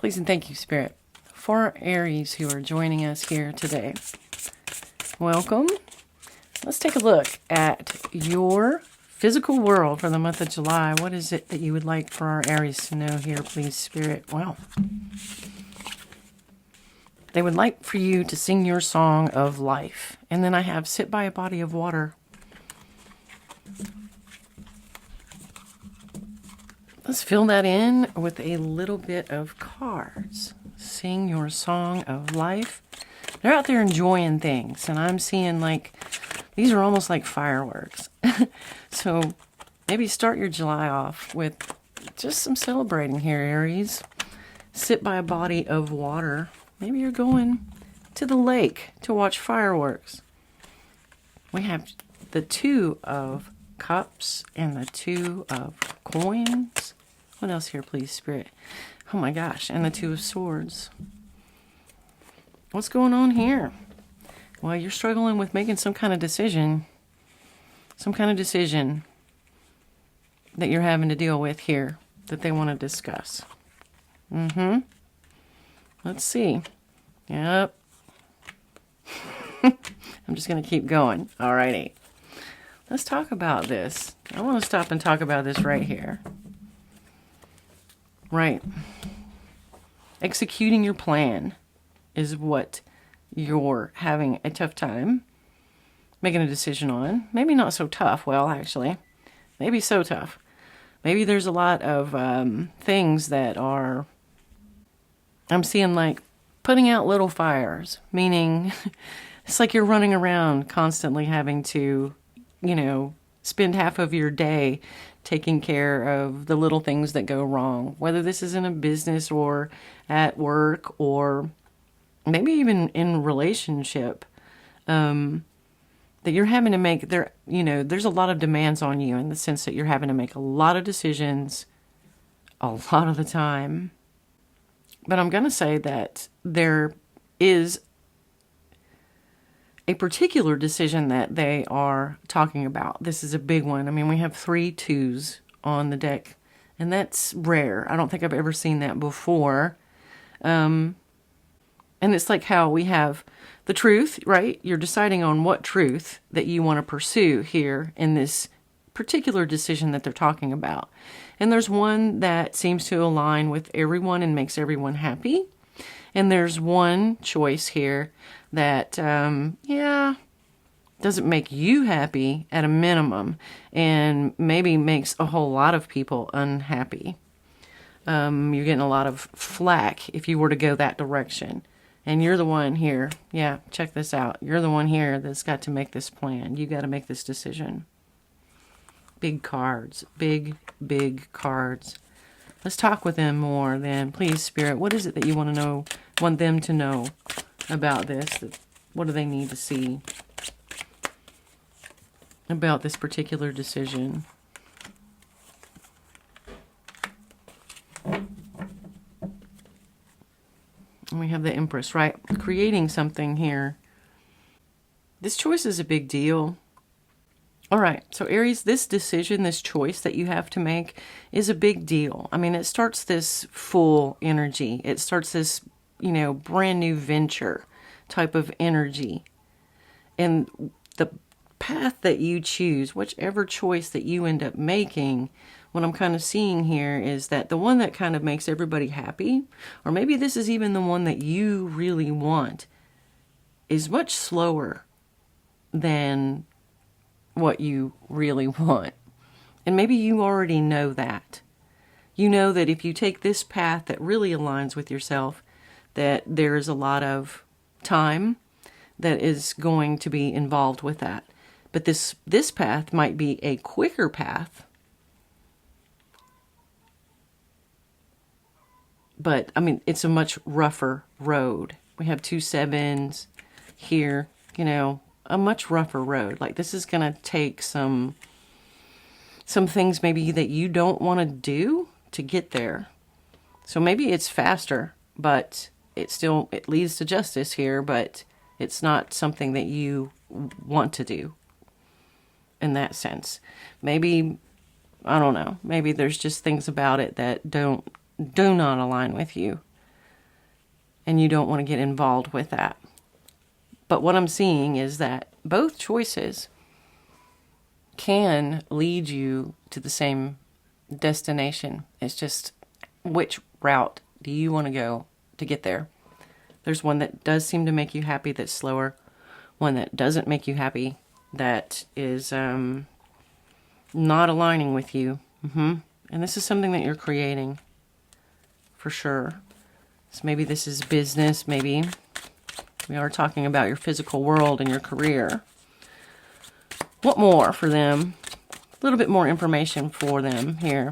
Please and thank you, Spirit, for Aries who are joining us here today. Welcome. Let's take a look at your physical world for the month of July. What is it that you would like for our Aries to know here, please, Spirit? Well, they would like for you to sing your song of life. And then I have sit by a body of water. Let's fill that in with a little bit of cards. Sing your song of life. They're out there enjoying things. And I'm seeing like, these are almost like fireworks. So maybe start your July off with just some celebrating here, Aries. Sit by a body of water. Maybe you're going to the lake to watch fireworks. We have the Two of Cups and the Two of Coins. What else here, please, Spirit? Oh my gosh, and the Two of Swords. What's going on here? Well, you're struggling with making some kind of decision. Some kind of decision that you're having to deal with here that they want to discuss. Let's see. Yep. I'm just going to keep going. Alrighty. Let's talk about this. I want to stop and talk about this right here. Right. Executing your plan is what you're having a tough time making a decision on. Maybe not so tough. Well, actually, maybe so tough. Maybe there's a lot of things that are, I'm seeing like putting out little fires, meaning it's like you're running around constantly having to, spend half of your day taking care of the little things that go wrong, whether this is in a business or at work or maybe even in relationship, that you're having to make there's a lot of demands on you in the sense that you're having to make a lot of decisions a lot of the time. But I'm going to say that there is a particular decision that they are talking about. This is a big one. I mean, we have 3 twos on the deck, and that's rare. I don't think I've ever seen that before. And it's like how we have the truth, right? You're deciding on what truth that you want to pursue here in this particular decision that they're talking about. And there's one that seems to align with everyone and makes everyone happy. And there's one choice here that, doesn't make you happy at a minimum and maybe makes a whole lot of people unhappy. You're getting a lot of flack if you were to go that direction. And you're the one here. Yeah, check this out. You're the one here that's got to make this plan. You got to make this decision. Big cards. Big, big cards. Let's talk with them more then. Please, Spirit, what is it that you want them to know about this? What do they need to see about this particular decision? And we have the Empress, right? Creating something here. This choice is a big deal. All right, so Aries, this decision, this choice that you have to make is a big deal. I mean, it starts this full energy. It starts this, brand new venture type of energy. And the path that you choose, whichever choice that you end up making, what I'm kind of seeing here is that the one that kind of makes everybody happy, or maybe this is even the one that you really want, is much slower than what you really want. And maybe you already know that. You know that if you take this path that really aligns with yourself, that there's a lot of time that is going to be involved with that. But this path might be a quicker path. But, I mean, it's a much rougher road. We have 2 sevens here, a much rougher road. Like, this is going to take some things maybe that you don't want to do to get there. So maybe it's faster, but it leads to justice here, but it's not something that you want to do in that sense. Maybe, I don't know, maybe there's just things about it that do not align with you. and you don't want to get involved with that. But what I'm seeing is that both choices can lead you to the same destination. It's just which route do you want to go to get there? There's one that does seem to make you happy that's slower, one that doesn't make you happy that is not aligning with you. And this is something that you're creating for sure. So maybe this is business, maybe we are talking about your physical world and your career. What more for them? A little bit more information for them here.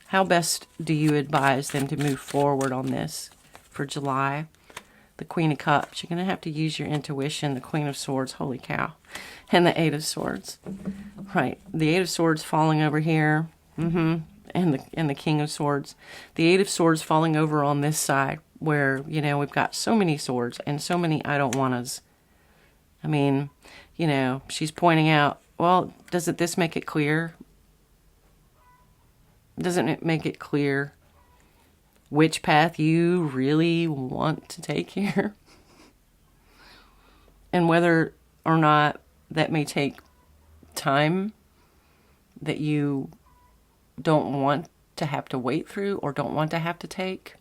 How best do you advise them to move forward on this for July? The Queen of Cups. You're going to have to use your intuition. The Queen of Swords. Holy cow. And the Eight of Swords. Right. The Eight of Swords falling over here. And the King of Swords. The Eight of Swords falling over on this side where, you know, we've got so many swords and so many I don't wannas. I mean, you know, she's pointing out, well, doesn't this make it clear? Doesn't it make it clear which path you really want to take here? And whether or not that may take time that you don't want to have to wait through or don't want to have to take.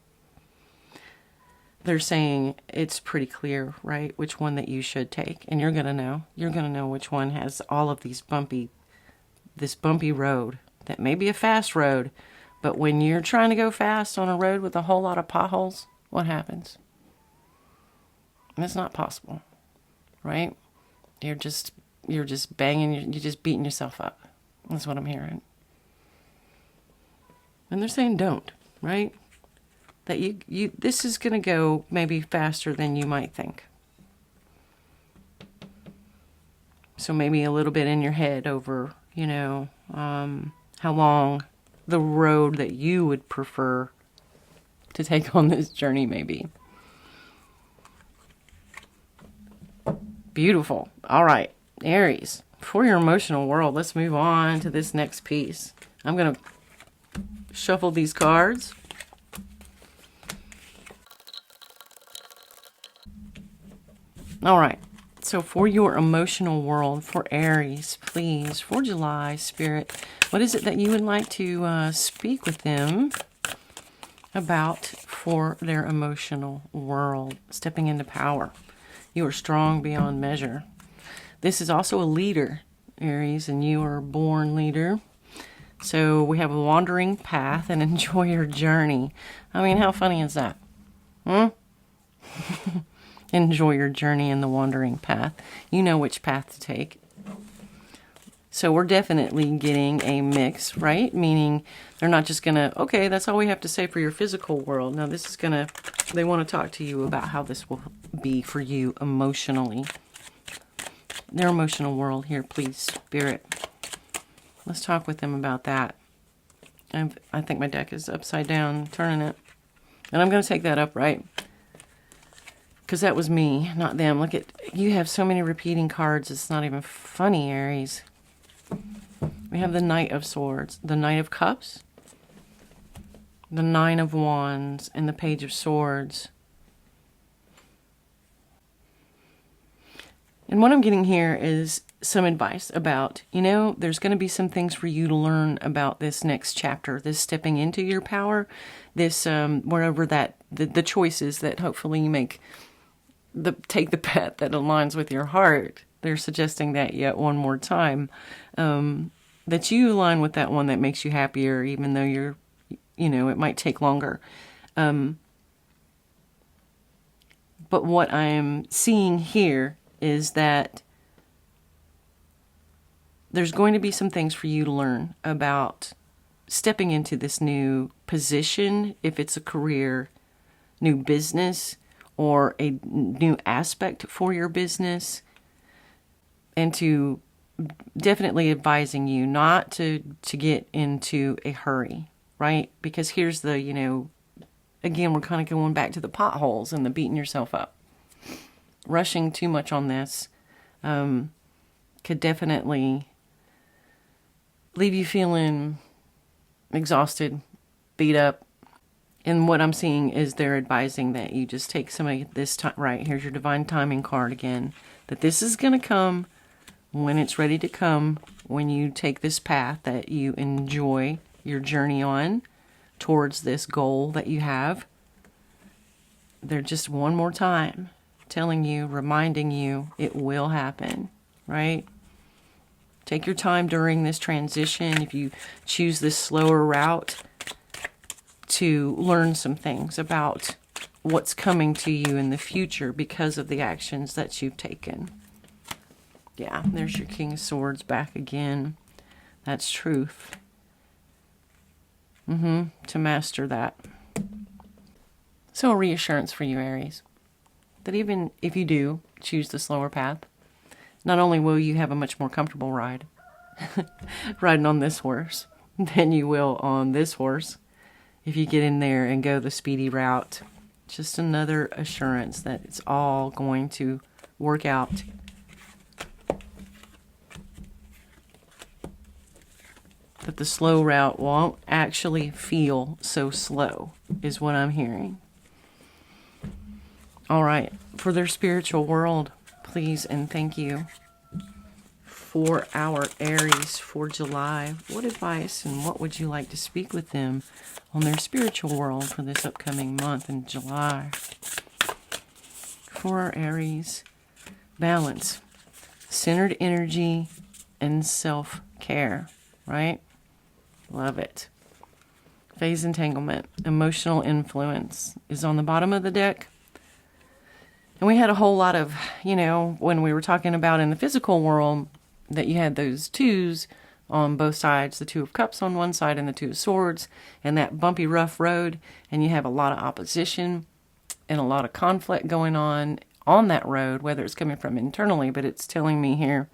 They're saying it's pretty clear, right, which one that you should take. And you're going to know. You're going to know which one has all of this bumpy road that may be a fast road. But when you're trying to go fast on a road with a whole lot of potholes, what happens? It's not possible, right? You're just banging, you're just beating yourself up. That's what I'm hearing. And they're saying don't, right? That you this is going to go maybe faster than you might think. So maybe a little bit in your head over, you know, how long the road that you would prefer to take on this journey may be. Beautiful. All right, Aries, for your emotional world, let's move on to this next piece. I'm going to shuffle these cards. All right. So for your emotional world, for Aries, please, for July, Spirit, what is it that you would like to speak with them about for their emotional world? Stepping into power. You are strong beyond measure. This is also a leader, Aries, and you are a born leader. So we have a wandering path and enjoy your journey. I mean, how funny is that? Enjoy your journey in the wandering path. You know which path to take. So we're definitely getting a mix, right? Meaning they're not just going to, okay, that's all we have to say for your physical world. Now this is going to, they want to talk to you about how this will be for you emotionally. Their emotional world here, please, Spirit. Let's talk with them about that. I think my deck is upside down, turning it. And I'm going to take that upright. Because that was me, not them. Look at, you have so many repeating cards, it's not even funny, Aries. We have the Knight of Swords, the Knight of Cups, the Nine of Wands, and the Page of Swords. And what I'm getting here is some advice about, you know, there's going to be some things for you to learn about this next chapter, this stepping into your power, this, wherever that, the choices that hopefully you make, take the path that aligns with your heart. They're suggesting that yet one more time, that you align with that one that makes you happier, even though you're, you know, it might take longer. But what I'm seeing here is that there's going to be some things for you to learn about stepping into this new position, if it's a career, new business, or a new aspect for your business, and to definitely advising you not to get into a hurry, right? Because here's the, you know, again, we're kind of going back to the potholes and the beating yourself up. Rushing too much on this could definitely leave you feeling exhausted, beat up. And what I'm seeing is they're advising that you just take some of this time. Right, here's your divine timing card again. That this is going to come when it's ready to come, when you take this path that you enjoy your journey on towards this goal that you have. They're just one more time telling you, reminding you it will happen, right? Take your time during this transition. If you choose this slower route, to learn some things about what's coming to you in the future because of the actions that you've taken. Yeah, there's your King of Swords back again. That's truth. To master that. So a reassurance for you, Aries, that even if you do choose the slower path, not only will you have a much more comfortable ride, riding on this horse, than you will on this horse, if you get in there and go the speedy route. Just another assurance that it's all going to work out. That the slow route won't actually feel so slow, is what I'm hearing. All right, for their spiritual world, please and thank you. For our Aries for July, what advice and what would you like to speak with them on their spiritual world for this upcoming month in July? For our Aries, balance, centered energy, and self-care, right? Love it. Phase entanglement, emotional influence is on the bottom of the deck. And we had a whole lot of, when we were talking about in the physical world, that you had those twos on both sides, the Two of Cups on one side and the Two of Swords, and that bumpy, rough road, and you have a lot of opposition and a lot of conflict going on that road, whether it's coming from internally, but it's telling me here,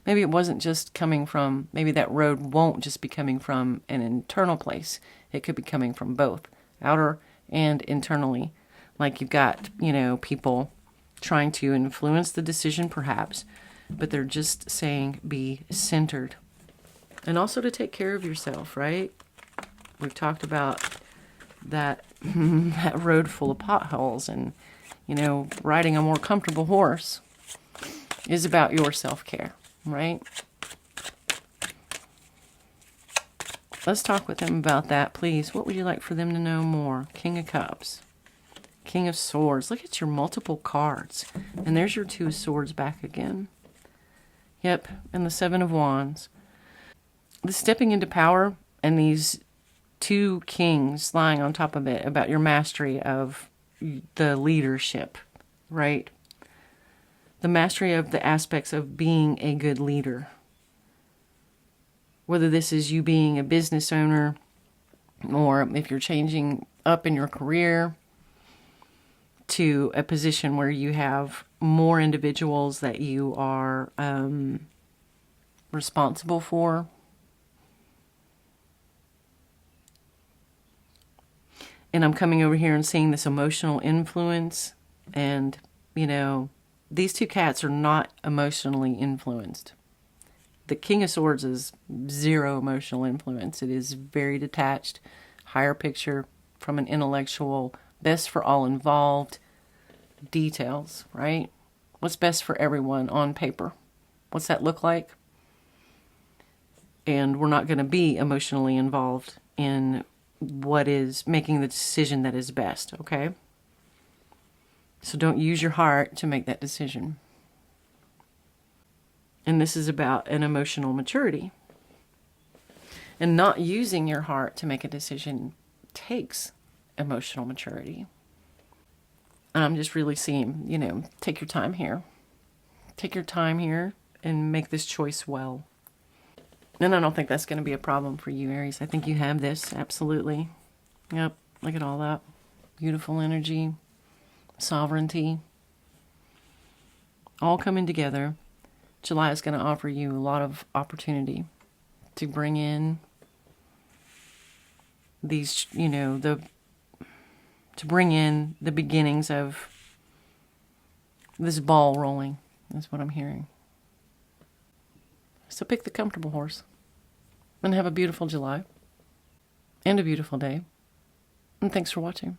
maybe it wasn't just coming from, maybe that road won't just be coming from an internal place. It could be coming from both, outer and internally. Like you've got, people trying to influence the decision perhaps, but they're just saying be centered. And also to take care of yourself, right? We've talked about that, that road full of potholes, and, riding a more comfortable horse is about your self-care, right? Let's talk with them about that, please. What would you like for them to know more? King of Cups. King of Swords. Look at your multiple cards. And there's your Two of Swords back again. Yep, and the Seven of Wands. The stepping into power and these two kings lying on top of it about your mastery of the leadership, right? The mastery of the aspects of being a good leader. Whether this is you being a business owner, or if you're changing up in your career to a position where you have more individuals that you are responsible for. And I'm coming over here and seeing this emotional influence. And, these two cats are not emotionally influenced. The King of Swords is zero emotional influence. It is very detached, higher picture from an intellectual, best for all involved, details, right? What's best for everyone on paper? What's that look like? And we're not going to be emotionally involved in what is making the decision that is best, okay? So don't use your heart to make that decision. And this is about an emotional maturity. And not using your heart to make a decision takes emotional maturity. And I'm just really seeing, take your time here. Take your time here and make this choice well. And I don't think that's going to be a problem for you, Aries. I think you have this, absolutely. Yep, look at all that. Beautiful energy, sovereignty, all coming together. July is going to offer you a lot of opportunity to bring in these, to bring in the beginnings of this ball rolling. That's what I'm hearing. So pick the comfortable horse and have a beautiful July and a beautiful day. And thanks for watching.